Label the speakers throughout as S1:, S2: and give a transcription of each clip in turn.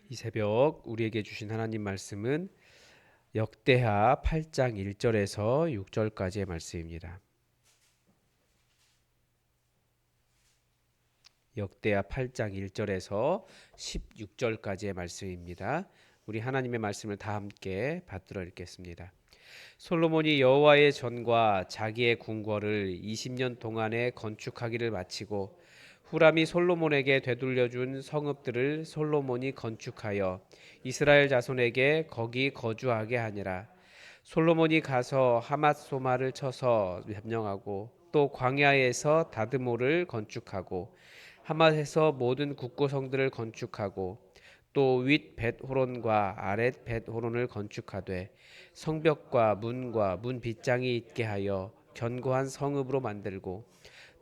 S1: 이 새벽 우리에게 주신 하나님 말씀은 역대하 8장 1절에서 6절까지의 말씀입니다. 역대하 8장 1절에서 16절까지의 말씀입니다. 우리 하나님의 말씀을 다 함께 받들어 읽겠습니다. 솔로몬이 여호와의 전과 자기의 궁궐을 20년 동안에 건축하기를 마치고 후람이 솔로몬에게 되돌려준 성읍들을 솔로몬이 건축하여 이스라엘 자손에게 거기 거주하게 하니라. 솔로몬이 가서 하맛소마를 쳐서 점령하고 또 광야에서 다드모를 건축하고 하맛에서 모든 국고성들을 건축하고 또 윗 벳호론과 아랫 벳호론을 건축하되 성벽과 문과 문 빗장이 있게 하여 견고한 성읍으로 만들고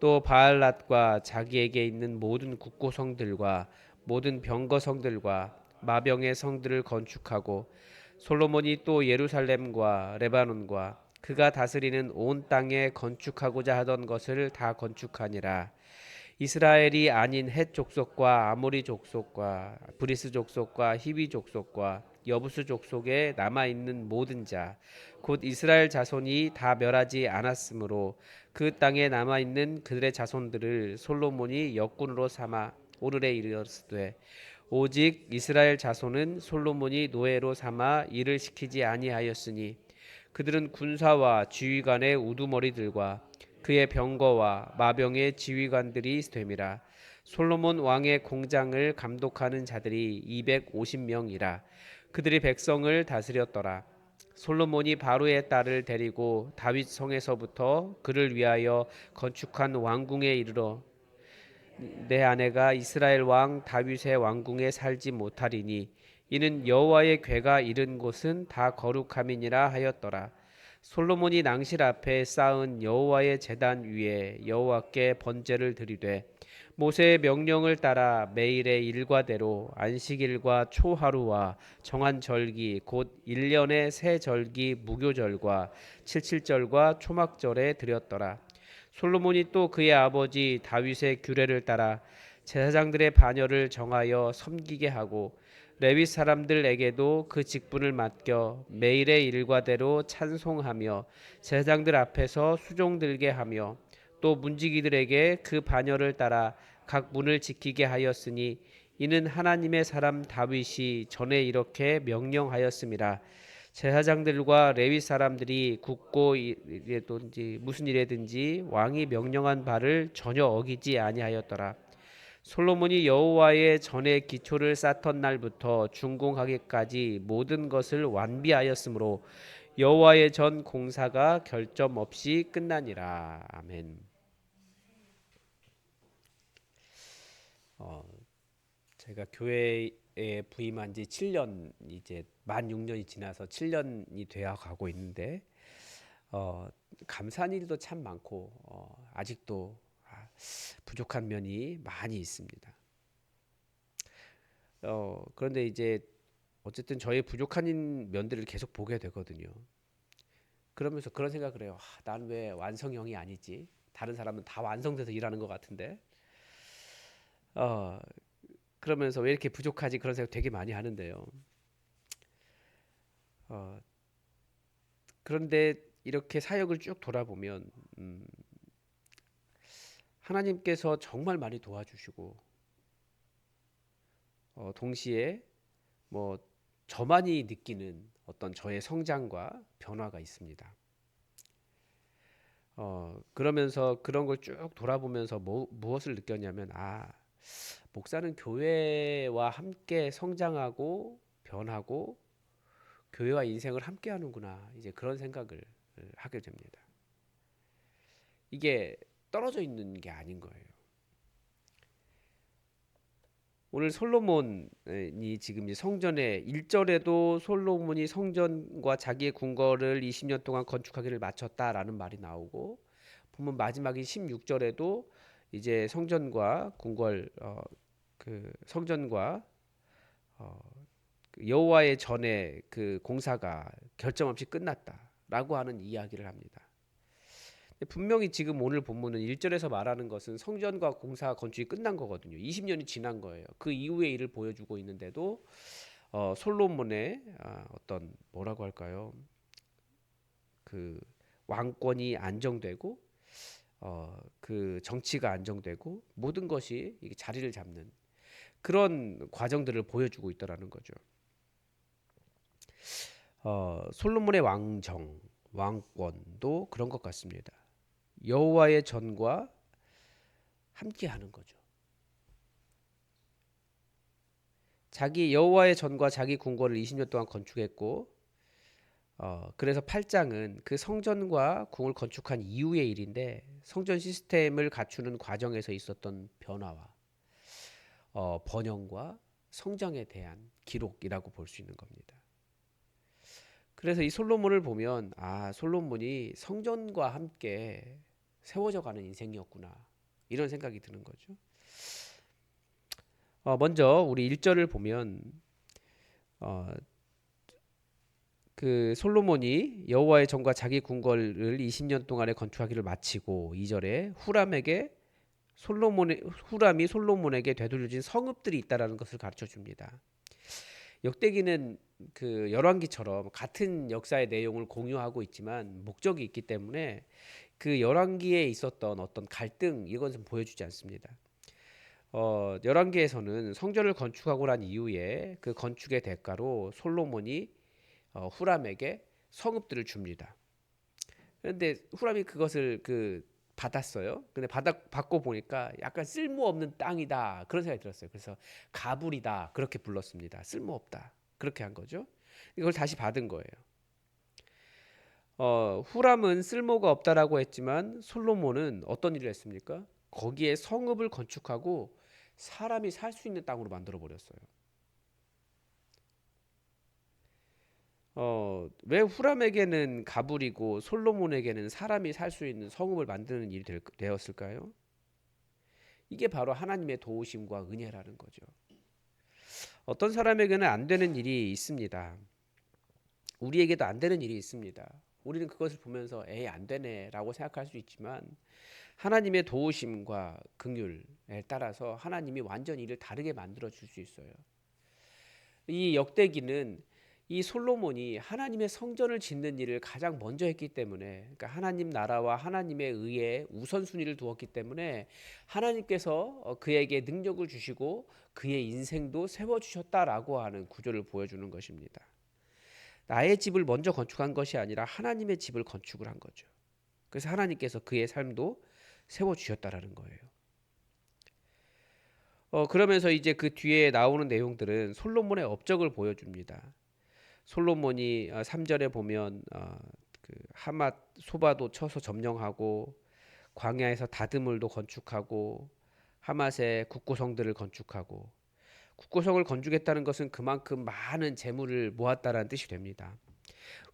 S1: 또 바알랏과 자기에게 있는 모든 국고성들과 모든 병거성들과 마병의 성들을 건축하고 솔로몬이 또 예루살렘과 레바논과 그가 다스리는 온 땅에 건축하고자 하던 것을 다 건축하니라. 이스라엘이 아닌 헷 족속과 아모리 족속과 브리스 족속과 히비 족속과 여부스 족속에 남아 있는 모든 자 곧 이스라엘 자손이 다 멸하지 않았으므로 그 땅에 남아 있는 그들의 자손들을 솔로몬이 역군으로 삼아 오늘에 이르렀으되 오직 이스라엘 자손은 솔로몬이 노예로 삼아 일을 시키지 아니하였으니 그들은 군사와 지휘관의 우두머리들과 그의 병거와 마병의 지휘관들이 됨이라. 솔로몬 왕의 공장을 감독하는 자들이 250명이라. 그들이 백성을 다스렸더라. 솔로몬이 바로의 딸을 데리고 다윗 성에서부터 그를 위하여 건축한 왕궁에 이르러 내 아내가 이스라엘 왕 다윗의 왕궁에 살지 못하리니 이는 여호와의 궤가 이른 곳은 다 거룩함이니라 하였더라. 솔로몬이 낭실 앞에 쌓은 여호와의 제단 위에 여호와께 번제를 드리되 모세의 명령을 따라 매일의 일과대로 안식일과 초하루와 정한 절기 곧 1년의 새 절기 무교절과 칠칠절과 초막절에 드렸더라. 솔로몬이 또 그의 아버지 다윗의 규례를 따라 제사장들의 반열을 정하여 섬기게 하고 레위 사람들에게도 그 직분을 맡겨 매일의 일과대로 찬송하며 제사장들 앞에서 수종 들게 하며 또 문지기들에게 그 반열을 따라 각 문을 지키게 하였으니 이는 하나님의 사람 다윗이 전에 이렇게 명령하였음이라. 제사장들과 레위 사람들이 굳고 일에든지 무슨 일에든지 왕이 명령한 바를 전혀 어기지 아니하였더라. 솔로몬이 여호와의 전에 기초를 쌓던 날부터 준공하기까지 모든 것을 완비하였으므로 여호와의 전 공사가 결점 없이 끝나니라. 아멘. 어, 제가 교회에 부임한 지 7년 이제 만 6년이 지나서 7년이 되어 가고 있는데 어, 감사한 일도 참 많고 아직도 부족한 면이 많이 있습니다. 그런데 이제 어쨌든 저의 부족한 면들을 계속 보게 되거든요. 그러면서 그런 생각을 해요. 난 왜 완성형이 아니지? 다른 사람은 다 완성돼서 일하는 것 같은데. 어, 그러면서 왜 이렇게 부족하지? 그런 생각 되게 많이 하는데요. 어, 그런데 이렇게 사역을 쭉 돌아보면 음, 하나님께서 정말 많이 도와주시고 동시에 뭐 저만이 느끼는 어떤 저의 성장과 변화가 있습니다. 그러면서 그런 걸 쭉 돌아보면서 무엇을 느꼈냐면 목사는 교회와 함께 성장하고 변하고 교회와 인생을 함께 하는구나. 이제 그런 생각을 하게 됩니다. 이게 떨어져 있는 게 아닌 거예요. 오늘 솔로몬이 지금 이 성전에 1절에도 솔로몬이 성전과 자기의 궁궐을 20년 동안 건축하기를 마쳤다라는 말이 나오고 보면 마지막인 16절에도 이제 성전과 궁궐 그 성전과 어, 그 여호와의 전에 그 공사가 결점 없이 끝났다라고 하는 이야기를 합니다. 분명히 지금 오늘 본문은 1절에서 말하는 것은 성전과 공사 건축이 끝난 거거든요. 20년이 지난 거예요. 그 이후의 일을 보여주고 있는데도 솔로몬의 어떤 뭐라고 할까요? 그 왕권이 안정되고 그 정치가 안정되고 모든 것이 이게 자리를 잡는 그런 과정들을 보여주고 있더라는 거죠. 솔로몬의 왕권도 그런 것 같습니다. 여호와의 전과 함께하는 거죠. 자기 여호와의 전과 자기 궁궐을 20년 동안 건축했고, 그래서 8장은 그 성전과 궁을 건축한 이후의 일인데 성전 시스템을 갖추는 과정에서 있었던 변화와 번영과 성장에 대한 기록이라고 볼 수 있는 겁니다. 그래서 이 솔로몬을 보면 솔로몬이 성전과 함께 세워져 가는 인생이었구나 이런 생각이 드는 거죠. 먼저 우리 1절을 보면 어, 그 솔로몬이 여호와의 전과 자기 궁궐을 20년 동안에 건축하기를 마치고 2절에 후람이 솔로몬에게 되돌려진 성읍들이 있다라는 것을 가르쳐 줍니다. 역대기는 그 열왕기처럼 같은 역사의 내용을 공유하고 있지만 목적이 있기 때문에 그 열왕기에 있었던 어떤 갈등 이것은 보여주지 않습니다. 열왕기에서는 성전을 건축하고 난 이후에 그 건축의 대가로 솔로몬이 후람에게 성읍들을 줍니다. 그런데 후람이 그것을 받았어요. 근데 받고 보니까 약간 쓸모없는 땅이다 그런 생각이 들었어요. 그래서 가불이다 그렇게 불렀습니다. 쓸모없다 그렇게 한 거죠. 이걸 다시 받은 거예요. 후람은 쓸모가 없다라고 했지만 솔로몬은 어떤 일을 했습니까? 거기에 성읍을 건축하고 사람이 살 수 있는 땅으로 만들어 버렸어요. 왜 후람에게는 가불이고 솔로몬에게는 사람이 살 수 있는 성읍을 만드는 일이 되었을까요? 이게 바로 하나님의 도우심과 은혜라는 거죠. 어떤 사람에게는 안 되는 일이 있습니다. 우리에게도 안 되는 일이 있습니다. 우리는 그것을 보면서 에이 안 되네라고 생각할 수 있지만 하나님의 도우심과 긍휼에 따라서 하나님이 완전히 일을 다르게 만들어 줄 수 있어요. 이 역대기는 이 솔로몬이 하나님의 성전을 짓는 일을 가장 먼저 했기 때문에 그러니까 하나님 나라와 하나님의 의에 우선순위를 두었기 때문에 하나님께서 그에게 능력을 주시고 그의 인생도 세워주셨다라고 하는 구조를 보여주는 것입니다. 나의 집을 먼저 건축한 것이 아니라 하나님의 집을 건축을 한 거죠. 그래서 하나님께서 그의 삶도 세워주셨다라는 거예요. 그러면서 이제 그 뒤에 나오는 내용들은 솔로몬의 업적을 보여줍니다. 솔로몬이 3절에 보면 그 하맛 소바도 쳐서 점령하고 광야에서 다드물도 건축하고 하맛의 국고성들을 건축하고 국고성을 건축했다는 것은 그만큼 많은 재물을 모았다라는 뜻이 됩니다.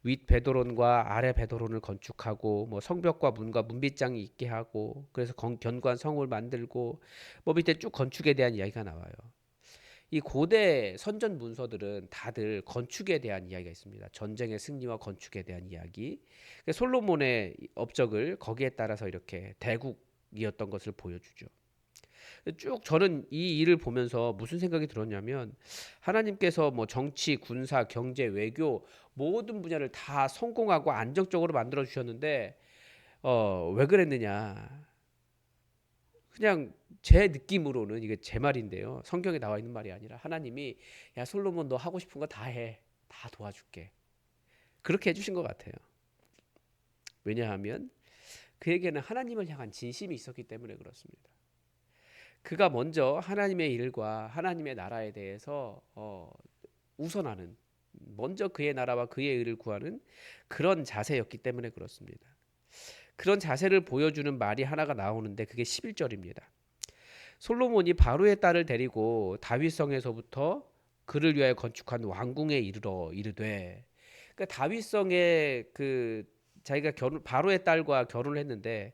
S1: 윗 베드론과 아래 베드론을 건축하고 뭐 성벽과 문과 문빗장이 있게 하고 그래서 견고한 성을 만들고 뭐 밑에 쭉 건축에 대한 이야기가 나와요. 이 고대 선전 문서들은 다들 건축에 대한 이야기가 있습니다. 전쟁의 승리와 건축에 대한 이야기. 솔로몬의 업적을 거기에 따라서 이렇게 대국이었던 것을 보여주죠. 쭉 저는 이 일을 보면서 무슨 생각이 들었냐면 하나님께서 뭐 정치, 군사, 경제, 외교 모든 분야를 다 성공하고 안정적으로 만들어 주셨는데 왜 그랬느냐? 그냥 제 느낌으로는 이게 제 말인데요. 성경에 나와 있는 말이 아니라 하나님이 야 솔로몬 너 하고 싶은 거 다 해. 다 도와줄게. 그렇게 해주신 것 같아요. 왜냐하면 그에게는 하나님을 향한 진심이 있었기 때문에 그렇습니다. 그가 먼저 하나님의 일과 하나님의 나라에 대해서 우선하는 먼저 그의 나라와 그의 의를 구하는 그런 자세였기 때문에 그렇습니다. 그런 자세를 보여주는 말이 하나가 나오는데 그게 11절입니다. 솔로몬이 바로의 딸을 데리고 다윗성에서부터 그를 위하여 건축한 왕궁에 이르러 이르되 그러니까 다윗성에 자기가 바로의 딸과 결혼을 했는데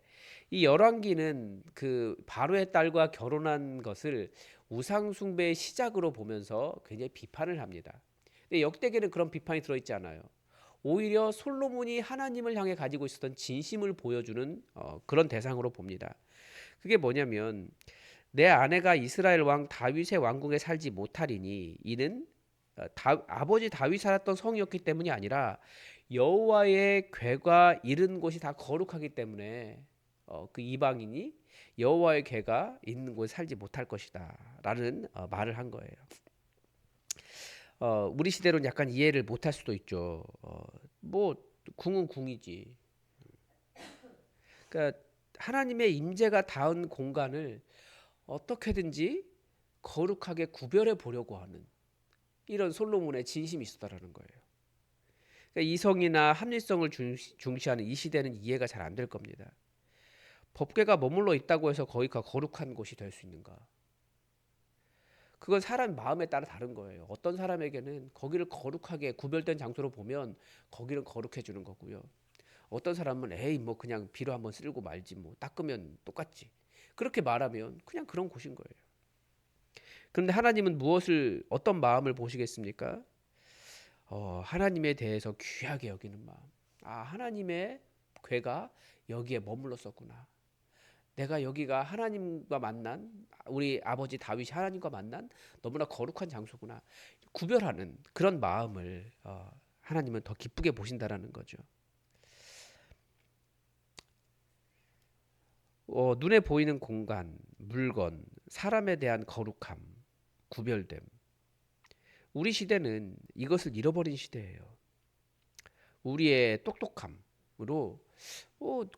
S1: 이 열왕기는 그 바로의 딸과 결혼한 것을 우상 숭배의 시작으로 보면서 굉장히 비판을 합니다. 근데 역대기는 그런 비판이 들어있지 않아요. 오히려 솔로몬이 하나님을 향해 가지고 있었던 진심을 보여주는 그런 대상으로 봅니다. 그게 뭐냐면 내 아내가 이스라엘 왕 다윗의 왕궁에 살지 못하리니 이는 아버지 다윗 살았던 성이었기 때문이 아니라 여호와의 궤가 이른 곳이 다 거룩하기 때문에 그 이방인이 여호와의 궤가 있는 곳에 살지 못할 것이다라는 말을 한 거예요. 우리 시대로는 약간 이해를 못할 수도 있죠. 뭐 궁은 궁이지. 그러니까 하나님의 임재가 닿은 공간을 어떻게든지 거룩하게 구별해 보려고 하는 이런 솔로몬의 진심이 있었다라는 거예요. 그러니까 이성이나 합리성을 중시하는 이 시대는 이해가 잘 안 될 겁니다. 법궤가 머물러 있다고 해서 거기가 거룩한 곳이 될 수 있는가? 그건 사람 마음에 따라 다른 거예요. 어떤 사람에게는 거기를 거룩하게 구별된 장소로 보면 거기는 거룩해 주는 거고요. 어떤 사람은 에이 뭐 그냥 비로 한번 쓸고 말지 뭐 닦으면 똑같지. 그렇게 말하면 그냥 그런 곳인 거예요. 그런데 하나님은 어떤 마음을 보시겠습니까? 하나님에 대해서 귀하게 여기는 마음. 하나님의 궤가 여기에 머물렀었구나. 내가 여기가 하나님과 만난 우리 아버지 다윗이 하나님과 만난 너무나 거룩한 장소구나. 구별하는 그런 마음을 하나님은 더 기쁘게 보신다라는 거죠. 눈에 보이는 공간, 물건, 사람에 대한 거룩함, 구별됨. 우리 시대는 이것을 잃어버린 시대예요. 우리의 똑똑함으로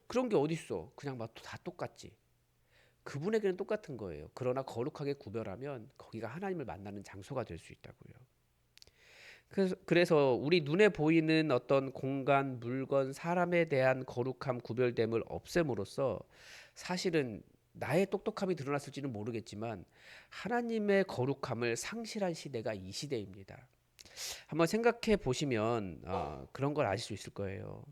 S1: 그런 게 어딨어. 그냥 막 다 똑같지. 그분에게는 똑같은 거예요. 그러나 거룩하게 구별하면 거기가 하나님을 만나는 장소가 될 수 있다고요. 그래서 우리 눈에 보이는 어떤 공간, 물건, 사람에 대한 거룩함, 구별됨을 없앰으로써 사실은 나의 똑똑함이 드러났을지는 모르겠지만 하나님의 거룩함을 상실한 시대가 이 시대입니다. 한번 생각해 보시면 그런 걸 아실 수 있을 거예요.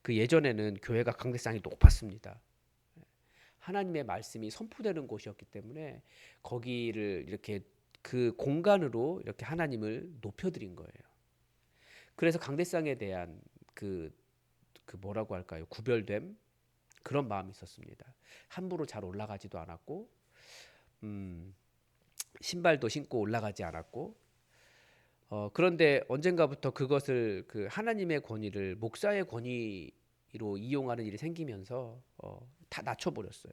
S1: 그 예전에는 교회가 강대상이 높았습니다. 하나님의 말씀이 선포되는 곳이었기 때문에 거기를 이렇게 그 공간으로 이렇게 하나님을 높여드린 거예요. 그래서 강대상에 대한 그 뭐라고 할까요? 구별됨 그런 마음이 있었습니다. 함부로 잘 올라가지도 않았고, 신발도 신고 올라가지 않았고, 그런데 언젠가부터 그것을 그 하나님의 권위를 목사의 권위로 이용하는 일이 생기면서 다 낮춰버렸어요.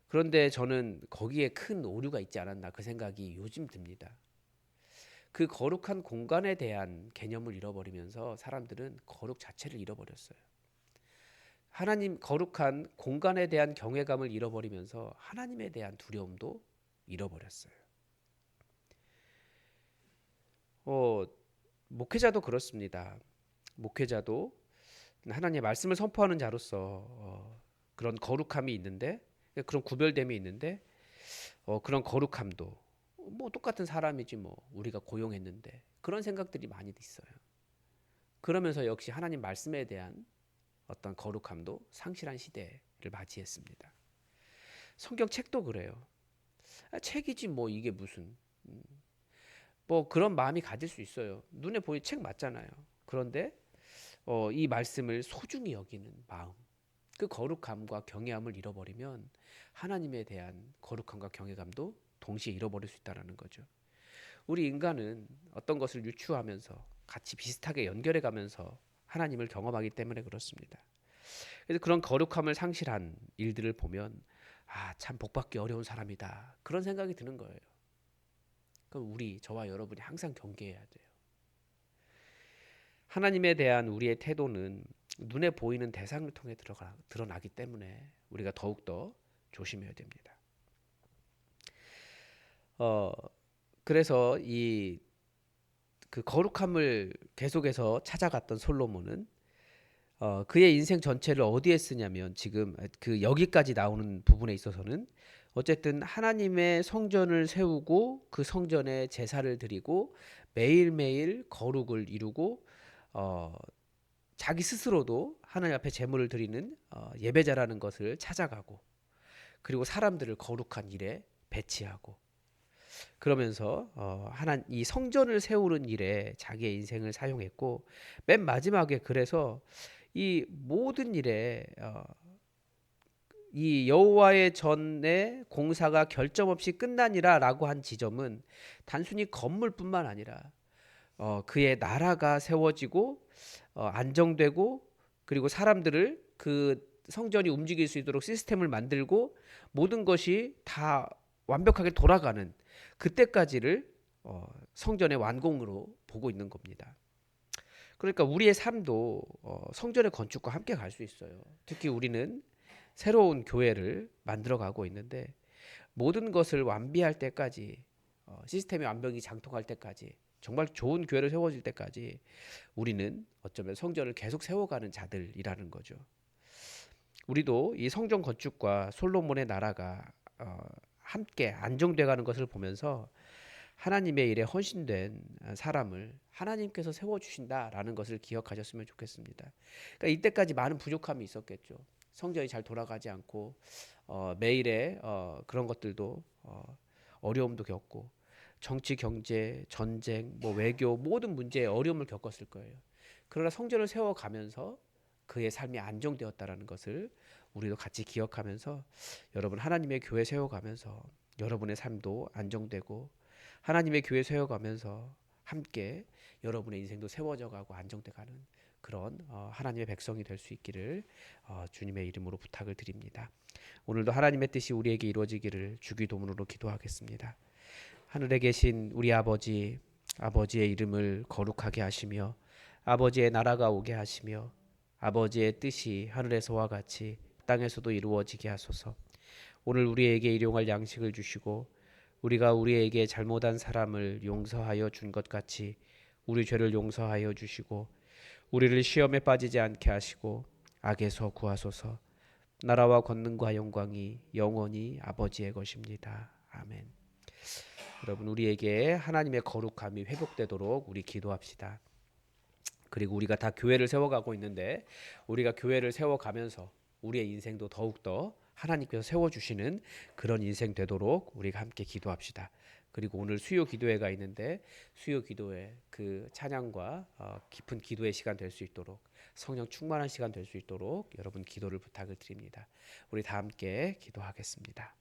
S1: 그런데 저는 거기에 큰 오류가 있지 않았나 그 생각이 요즘 듭니다. 그 거룩한 공간에 대한 개념을 잃어버리면서 사람들은 거룩 자체를 잃어버렸어요. 하나님 거룩한 공간에 대한 경외감을 잃어버리면서 하나님에 대한 두려움도 잃어버렸어요. 목회자도 그렇습니다. 목회자도 하나님의 말씀을 선포하는 자로서 그런 거룩함이 있는데 그런 구별됨이 있는데 그런 거룩함도 뭐 똑같은 사람이지 뭐 우리가 고용했는데 그런 생각들이 많이 있어요. 그러면서 역시 하나님 말씀에 대한 어떤 거룩함도 상실한 시대를 맞이했습니다. 성경 책도 그래요. 책이지 뭐 이게 무슨 뭐 그런 마음이 가질 수 있어요. 눈에 보이는 책 맞잖아요. 그런데 이 말씀을 소중히 여기는 마음, 그 거룩함과 경외함을 잃어버리면 하나님에 대한 거룩함과 경외감도 동시에 잃어버릴 수 있다는 거죠. 우리 인간은 어떤 것을 유추하면서 같이 비슷하게 연결해가면서 하나님을 경험하기 때문에 그렇습니다. 그래서 그런 거룩함을 상실한 일들을 보면 참 복받기 어려운 사람이다 그런 생각이 드는 거예요. 그럼 저와 여러분이 항상 경계해야 돼요. 하나님에 대한 우리의 태도는 눈에 보이는 대상을 통해 드러나기 때문에 우리가 더욱더 조심해야 됩니다. 그래서 그 거룩함을 계속해서 찾아갔던 솔로몬은 그의 인생 전체를 어디에 쓰냐면 지금 그 여기까지 나오는 부분에 있어서는 어쨌든 하나님의 성전을 세우고 그 성전에 제사를 드리고 매일매일 거룩을 이루고 자기 스스로도 하나님 앞에 제물을 드리는 예배자라는 것을 찾아가고 그리고 사람들을 거룩한 일에 배치하고 그러면서 하나 이 성전을 세우는 일에 자기의 인생을 사용했고 맨 마지막에 그래서 이 모든 일에 이 여호와의 전에 공사가 결점 없이 끝나니라라고 한 지점은 단순히 건물뿐만 아니라 그의 나라가 세워지고 안정되고 그리고 사람들을 그 성전이 움직일 수 있도록 시스템을 만들고 모든 것이 다 완벽하게 돌아가는 그때까지를 성전의 완공으로 보고 있는 겁니다. 그러니까 우리의 삶도 성전의 건축과 함께 갈 수 있어요. 특히 우리는 새로운 교회를 만들어가고 있는데 모든 것을 완비할 때까지 시스템이 완벽히 장통할 때까지 정말 좋은 교회를 세워질 때까지 우리는 어쩌면 성전을 계속 세워가는 자들이라는 거죠. 우리도 이 성전 건축과 솔로몬의 나라가 함께 안정돼가는 것을 보면서 하나님의 일에 헌신된 사람을 하나님께서 세워주신다라는 것을 기억하셨으면 좋겠습니다. 그러니까 이때까지 많은 부족함이 있었겠죠. 성전이 잘 돌아가지 않고 매일의 그런 것들도 어려움도 겪고 정치, 경제, 전쟁, 뭐 외교 모든 문제에 어려움을 겪었을 거예요. 그러나 성전을 세워가면서 그의 삶이 안정되었다라는 것을 우리도 같이 기억하면서 여러분 하나님의 교회 세워가면서 여러분의 삶도 안정되고 하나님의 교회 세워가면서 함께 여러분의 인생도 세워져가고 안정돼가는 그런 하나님의 백성이 될 수 있기를 주님의 이름으로 부탁을 드립니다. 오늘도 하나님의 뜻이 우리에게 이루어지기를 주기도문으로 기도하겠습니다. 하늘에 계신 우리 아버지, 아버지의 이름을 거룩하게 하시며 아버지의 나라가 오게 하시며 아버지의 뜻이 하늘에서와 같이 땅에서도 이루어지게 하소서. 오늘 우리에게 일용할 양식을 주시고 우리가 우리에게 잘못한 사람을 용서하여 준 것 같이 우리 죄를 용서하여 주시고 우리를 시험에 빠지지 않게 하시고 악에서 구하소서. 나라와 권능과 영광이 영원히 아버지의 것입니다. 아멘. 여러분 우리에게 하나님의 거룩함이 회복되도록 우리 기도합시다. 그리고 우리가 다 교회를 세워가고 있는데 우리가 교회를 세워가면서 우리의 인생도 더욱더 하나님께서 세워주시는 그런 인생 되도록 우리가 함께 기도합시다. 그리고 오늘 수요 기도회가 있는데 수요 기도회 그 찬양과 깊은 기도의 시간 될 수 있도록 성령 충만한 시간 될 수 있도록 여러분 기도를 부탁을 드립니다. 우리 다 함께 기도하겠습니다.